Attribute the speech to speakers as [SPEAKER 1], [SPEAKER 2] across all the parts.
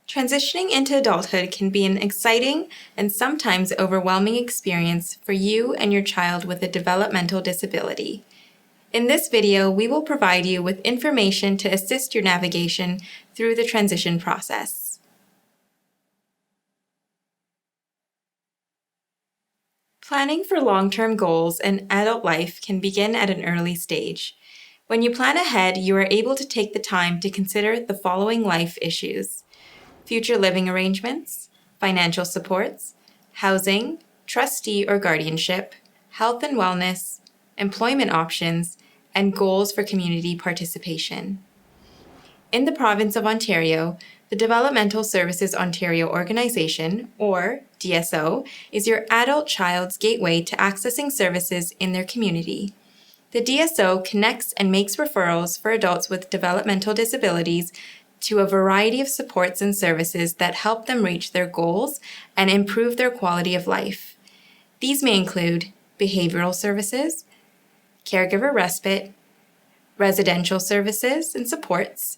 [SPEAKER 1] Transitioning into adulthood can be an exciting and sometimes overwhelming experience for you and your child with a developmental disability. In this video, we will provide you with information to assist your navigation through the transition process. Planning for long-term goals in adult life can begin at an early stage. When you plan ahead, you are able to take the time to consider the following life issues: future living arrangements, financial supports, housing, trustee or guardianship, health and wellness, employment options, and goals for community participation. In the province of Ontario, the Developmental Services Ontario Organization, or DSO, is your adult child's gateway to accessing services in their community. The DSO connects and makes referrals for adults with developmental disabilities to a variety of supports and services that help them reach their goals and improve their quality of life. These may include behavioral services, caregiver respite, residential services and supports,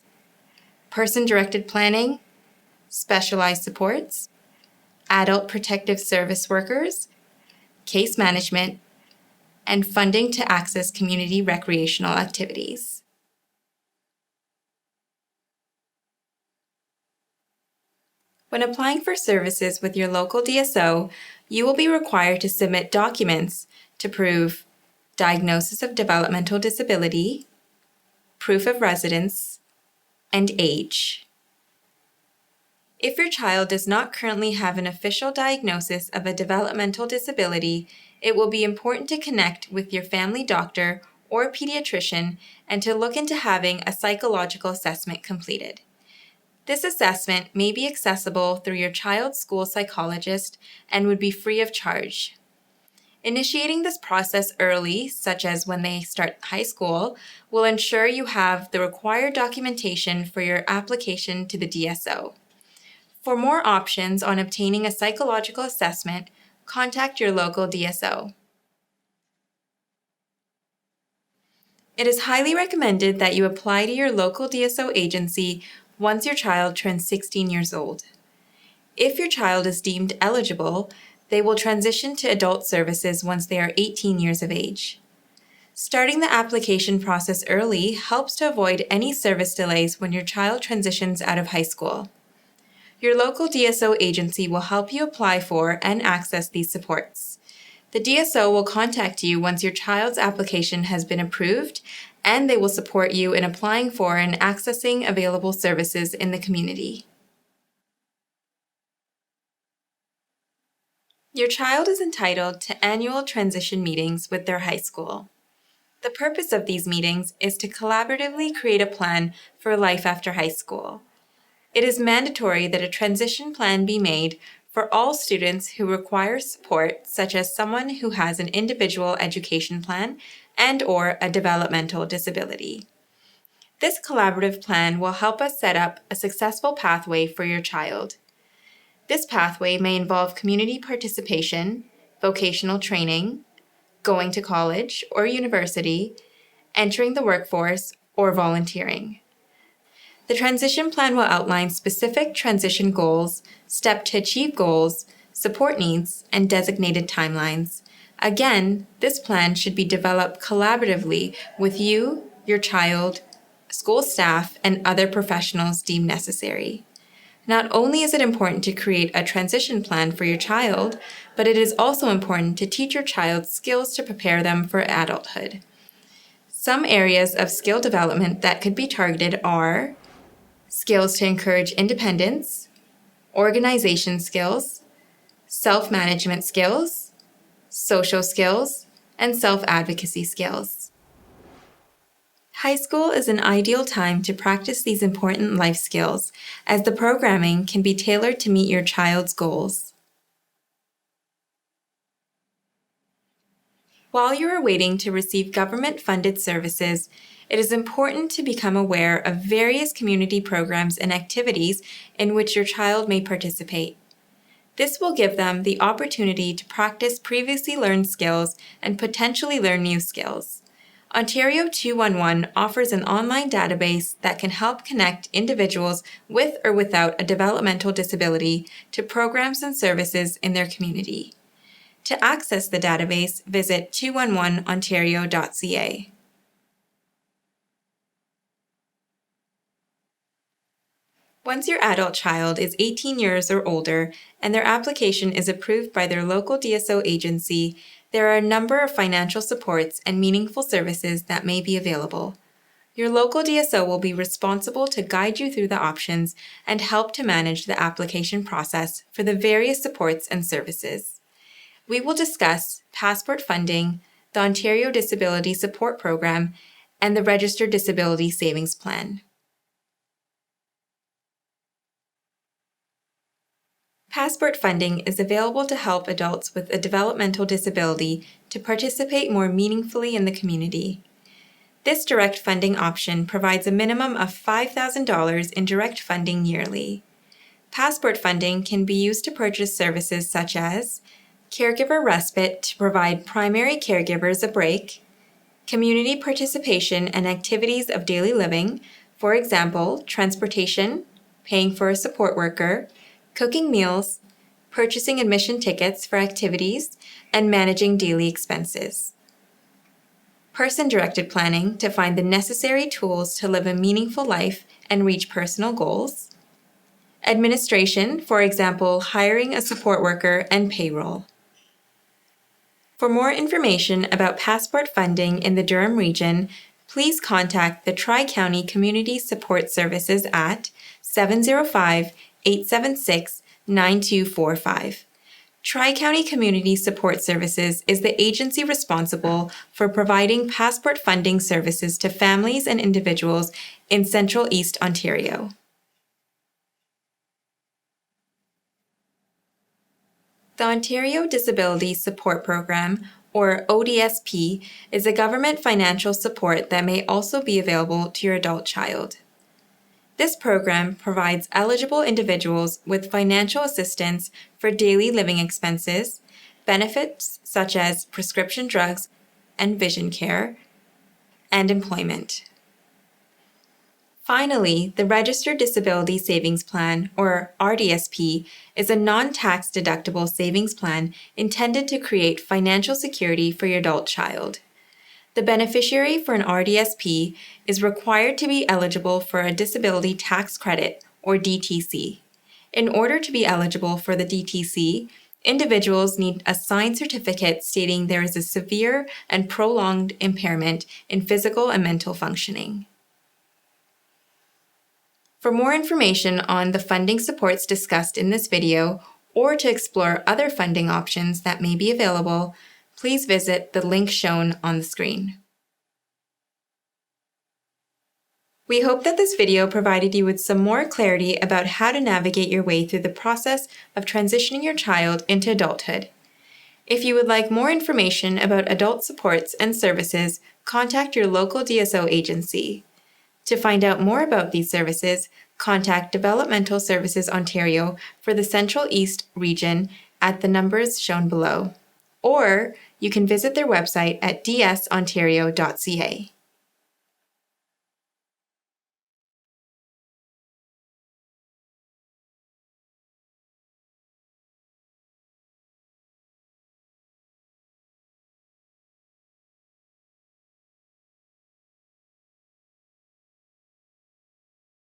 [SPEAKER 1] person-directed planning, specialized supports, adult protective service workers, case management, and funding to access community recreational activities. When applying for services with your local DSO, you will be required to submit documents to prove diagnosis of developmental disability, proof of residence, and age. If your child does not currently have an official diagnosis of a developmental disability, it will be important to connect with your family doctor or pediatrician and to look into having a psychological assessment completed. This assessment may be accessible through your child's school psychologist and would be free of charge. Initiating this process early, such as when they start high school, will ensure you have the required documentation for your application to the DSO. For more options on obtaining a psychological assessment, contact your local DSO. It is highly recommended that you apply to your local DSO agency once your child turns 16 years old. If your child is deemed eligible, they will transition to adult services once they are 18 years of age. Starting the application process early helps to avoid any service delays when your child transitions out of high school. Your local DSO agency will help you apply for and access these supports. The DSO will contact you once your child's application has been approved, and they will support you in applying for and accessing available services in the community. Your child is entitled to annual transition meetings with their high school. The purpose of these meetings is to collaboratively create a plan for life after high school. It is mandatory that a transition plan be made for all students who require support, such as someone who has an individual education plan and/or a developmental disability. This collaborative plan will help us set up a successful pathway for your child. This pathway may involve community participation, vocational training, going to college or university, entering the workforce, or volunteering. The transition plan will outline specific transition goals, steps to achieve goals, support needs, and designated timelines. Again, this plan should be developed collaboratively with you, your child, school staff, and other professionals deemed necessary. Not only is it important to create a transition plan for your child, but it is also important to teach your child skills to prepare them for adulthood. Some areas of skill development that could be targeted are skills to encourage independence, organization skills, self-management skills, social skills, and self-advocacy skills. High school is an ideal time to practice these important life skills, as the programming can be tailored to meet your child's goals. While you are waiting to receive government-funded services, it is important to become aware of various community programs and activities in which your child may participate. This will give them the opportunity to practice previously learned skills and potentially learn new skills. Ontario 211 offers an online database that can help connect individuals with or without a developmental disability to programs and services in their community. To access the database, visit 211ontario.ca. Once your adult child is 18 years or older and their application is approved by their local DSO agency, there are a number of financial supports and meaningful services that may be available. Your local DSO will be responsible to guide you through the options and help to manage the application process for the various supports and services. We will discuss passport funding, the Ontario Disability Support Program, and the Registered Disability Savings Plan. Passport funding is available to help adults with a developmental disability to participate more meaningfully in the community. This direct funding option provides a minimum of $5,000 in direct funding yearly. Passport funding can be used to purchase services such as caregiver respite to provide primary caregivers a break, community participation and activities of daily living, for example, transportation, paying for a support worker, cooking meals, purchasing admission tickets for activities, and managing daily expenses. Person-directed planning to find the necessary tools to live a meaningful life and reach personal goals. Administration, for example, hiring a support worker and payroll. For more information about passport funding in the Durham region, please contact the Tri-County Community Support Services at 705-876-9245. Tri-County Community Support Services is the agency responsible for providing passport funding services to families and individuals in Central East Ontario. The Ontario Disability Support Program, or ODSP, is a government financial support that may also be available to your adult child. This program provides eligible individuals with financial assistance for daily living expenses, benefits such as prescription drugs and vision care, and employment. Finally, the Registered Disability Savings Plan, or RDSP, is a non-tax deductible savings plan intended to create financial security for your adult child. The beneficiary for an RDSP is required to be eligible for a Disability Tax Credit, or DTC. In order to be eligible for the DTC, individuals need a signed certificate stating there is a severe and prolonged impairment in physical and mental functioning. For more information on the funding supports discussed in this video, or to explore other funding options that may be available, please visit the link shown on the screen. We hope that this video provided you with some more clarity about how to navigate your way through the process of transitioning your child into adulthood. If you would like more information about adult supports and services, contact your local DSO agency. To find out more about these services, contact Developmental Services Ontario for the Central East region at the numbers shown below, or you can visit their website at dsontario.ca.